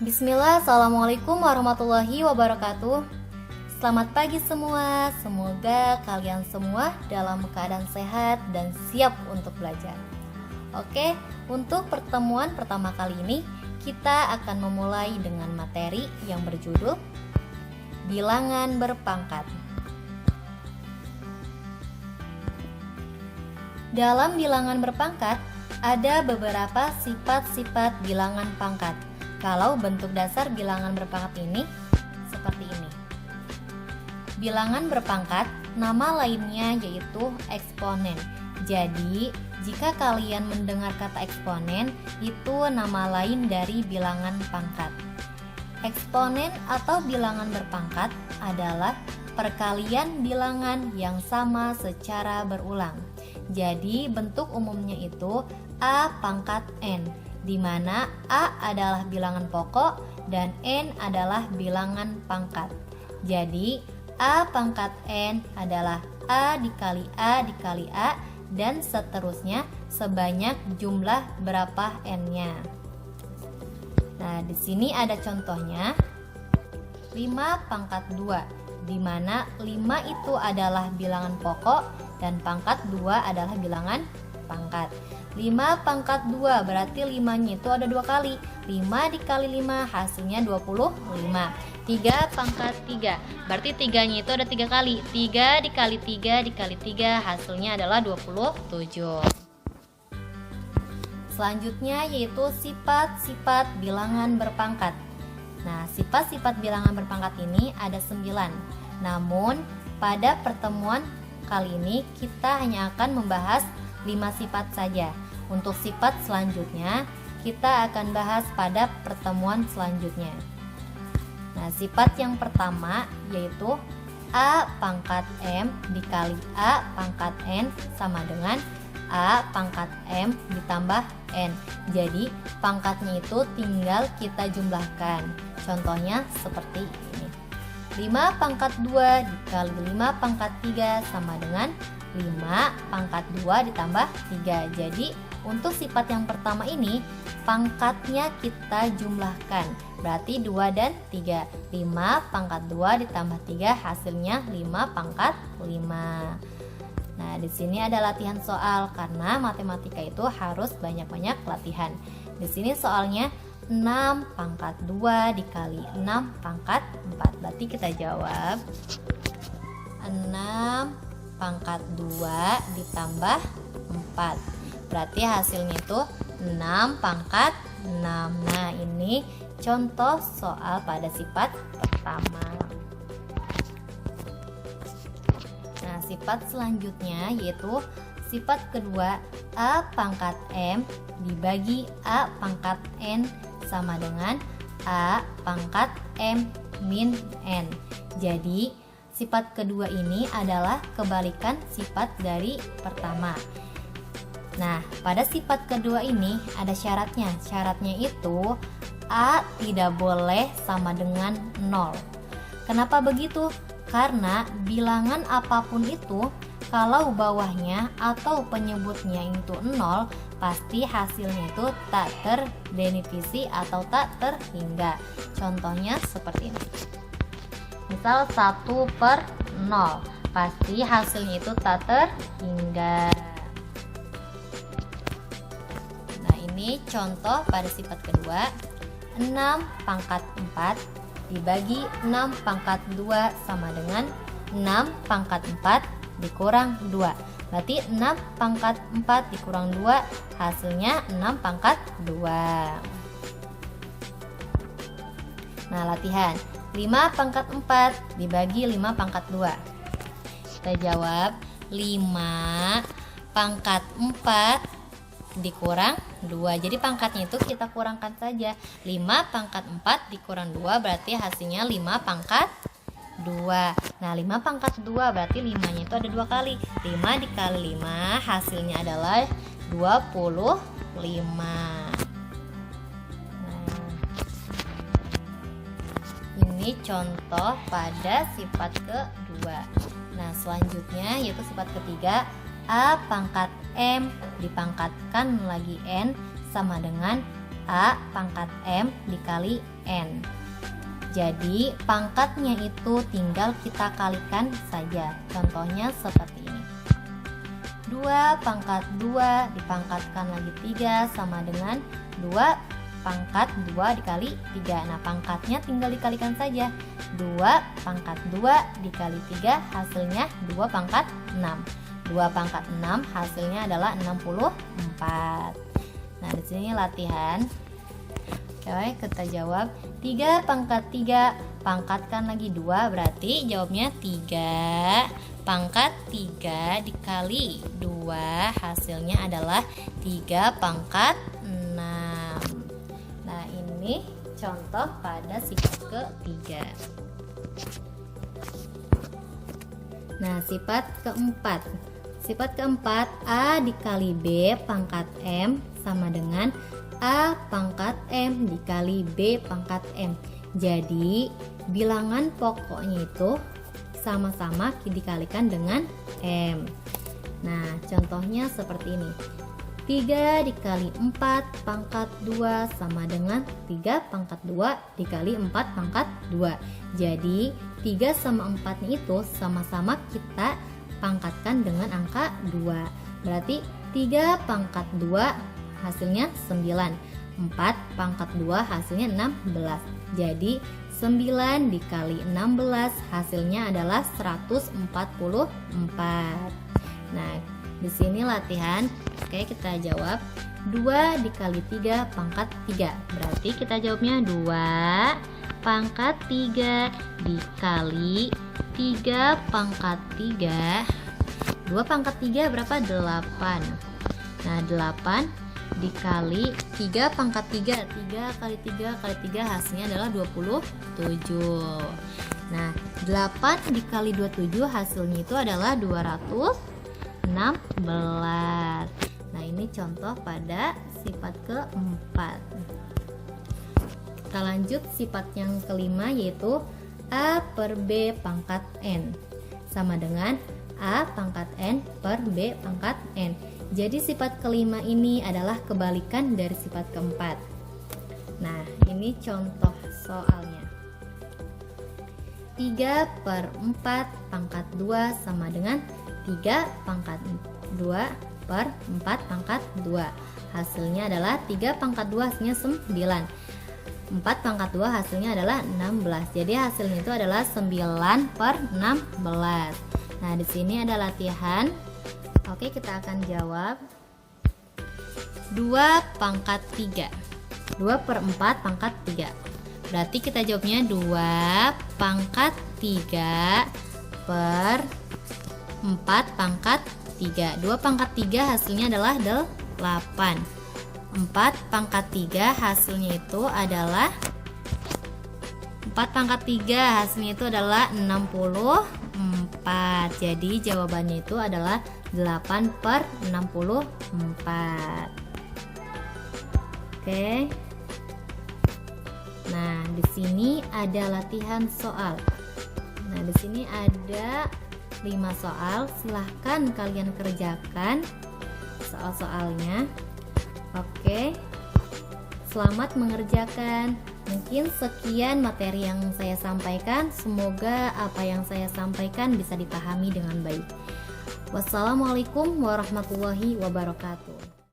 Bismillah, Assalamualaikum warahmatullahi wabarakatuh. Selamat pagi semua, semoga kalian semua dalam keadaan sehat dan siap untuk belajar. Oke, untuk pertemuan pertama kali ini kita akan memulai dengan materi yang berjudul Bilangan Berpangkat. Dalam bilangan berpangkat, ada beberapa sifat-sifat bilangan pangkat. Kalau bentuk dasar bilangan berpangkat ini seperti ini. Bilangan berpangkat, nama lainnya yaitu eksponen. Jadi, jika kalian mendengar kata eksponen, itu nama lain dari bilangan pangkat. Eksponen atau bilangan berpangkat adalah perkalian bilangan yang sama secara berulang. Jadi, bentuk umumnya itu A pangkat N, di mana A adalah bilangan pokok dan N adalah bilangan pangkat. Jadi, A pangkat N adalah A dikali A dikali A dan seterusnya sebanyak jumlah berapa N-nya. Nah, di sini ada contohnya 5 pangkat 2, di mana 5 itu adalah bilangan pokok dan pangkat 2 adalah bilangan pangkat. 5 pangkat 2 berarti 5-nya itu ada 2 kali. 5 dikali 5 hasilnya 25. 3 pangkat 3 berarti 3-nya itu ada 3 kali. 3 dikali 3 dikali 3 hasilnya adalah 27. Selanjutnya yaitu sifat-sifat bilangan berpangkat. Nah, sifat-sifat bilangan berpangkat ini ada 9. Namun pada pertemuan kali ini kita hanya akan membahas 5 sifat saja. Untuk sifat selanjutnya kita akan bahas pada pertemuan selanjutnya. Nah, sifat yang pertama yaitu A pangkat M dikali A pangkat N sama dengan A pangkat M ditambah N. Jadi pangkatnya itu tinggal kita jumlahkan. Contohnya seperti ini. 5 pangkat 2 dikali 5 pangkat 3 sama dengan 5 pangkat 2 ditambah 3. Jadi untuk sifat yang pertama ini pangkatnya kita jumlahkan. Berarti 2 dan 3. 5 pangkat 2 ditambah 3 hasilnya 5 pangkat 5. Nah, di sini ada latihan soal karena matematika itu harus banyak-banyak latihan. Di sini soalnya 6 pangkat 2 dikali 6 pangkat 4. Berarti kita jawab 6 pangkat 2 ditambah 4. Berarti hasilnya itu 6 pangkat 6. Nah, ini contoh soal pada sifat pertama. Nah, sifat selanjutnya yaitu sifat kedua A pangkat M dibagi A pangkat N sama dengan A pangkat M min N. Jadi sifat kedua ini adalah kebalikan sifat dari pertama. Nah, pada sifat kedua ini ada syaratnya. Syaratnya itu A tidak boleh sama dengan 0. Kenapa begitu? Karena bilangan apapun itu kalau bawahnya atau penyebutnya itu 0, pasti hasilnya itu tak terdefinisi atau tak terhingga. Contohnya seperti ini. Misal 1/0, pasti hasilnya itu tak terhingga. Nah, ini contoh pada sifat kedua. 6 pangkat 4 dibagi 6 pangkat 2 sama dengan 6 pangkat 4 dikurang 2. Berarti 6 pangkat 4 dikurang 2 hasilnya 6 pangkat 2. Nah, latihan 5 pangkat 4 dibagi 5 pangkat 2. Kita jawab 5 pangkat 4 dikurang 2. Jadi pangkatnya itu kita kurangkan saja. 5 pangkat 4 dikurang 2 berarti hasilnya 5 pangkat 2. Nah, 5 pangkat 2 berarti 5-nya itu ada 2 kali. 5 dikali 5 hasilnya adalah 25. Ini contoh pada sifat kedua. Nah, selanjutnya yaitu sifat ketiga, A pangkat M dipangkatkan lagi N sama dengan A pangkat M dikali N. Jadi pangkatnya itu tinggal kita kalikan saja. Contohnya seperti ini. 2 pangkat 2 dipangkatkan lagi 3 sama dengan 2 pangkat 2 dikali 3. Nah, pangkatnya tinggal dikalikan saja. 2 pangkat 2 dikali 3 hasilnya 2 pangkat 6. 2 pangkat 6 hasilnya adalah 64. Nah, di sini latihan. Oke, kita jawab 3 pangkat 3 pangkatkan lagi 2, berarti jawabnya 3 pangkat 3 dikali 2 hasilnya adalah 3 pangkat 6. Nah, ini contoh pada sifat ketiga. Nah, sifat keempat. Sifat keempat, A dikali B pangkat M sama dengan A pangkat M dikali B pangkat M. Jadi bilangan pokoknya itu sama-sama dikalikan dengan M. Nah, contohnya seperti ini. 3 dikali 4 pangkat 2 sama dengan 3 pangkat 2 dikali 4 pangkat 2. Jadi 3 sama 4 itu sama-sama kita pangkatkan dengan angka 2. Berarti 3 pangkat 2 hasilnya 9. 4 pangkat 2 hasilnya 16. Jadi 9 dikali 16 hasilnya adalah 144. Nah, di sini latihan. Oke, kita jawab 2 dikali 3 pangkat 3. Berarti kita jawabnya 2 pangkat 3 dikali 3 pangkat 3. 2 pangkat 3 berapa? 8. Nah, 8 dikali 3 pangkat 3. 3 kali 3 kali 3 hasilnya adalah 27. Nah, 8 dikali 27 hasilnya itu adalah 216. Nah, ini contoh pada sifat keempat. Kita lanjut sifat yang kelima, yaitu A per B pangkat N sama dengan A pangkat N per B pangkat N. Jadi sifat kelima ini adalah kebalikan dari sifat keempat. Nah, ini contoh soalnya. 3 per 4 pangkat 2 sama dengan 3 pangkat 2 per 4 pangkat 2. Hasilnya adalah 3 pangkat 2 hasilnya 9. 4 pangkat 2 hasilnya adalah 16. Jadi hasilnya itu adalah 9 per 16. Nah, di sini ada latihan. Oke, kita akan jawab 2 pangkat 3. 2 per 4 pangkat 3. Berarti kita jawabnya 2 pangkat 3 per 4 pangkat 3. 2 pangkat 3 hasilnya adalah 8. 4 pangkat 3 hasilnya itu adalah 4 pangkat 3 hasilnya itu adalah 64. Jadi jawabannya itu adalah 8 per 64. Oke. Nah, di sini ada latihan soal. Nah, di sini ada 5 soal. Silahkan kalian kerjakan soal-soalnya. Oke. Selamat mengerjakan. Mungkin sekian materi yang saya sampaikan. Semoga apa yang saya sampaikan bisa dipahami dengan baik. Wassalamualaikum warahmatullahi wabarakatuh.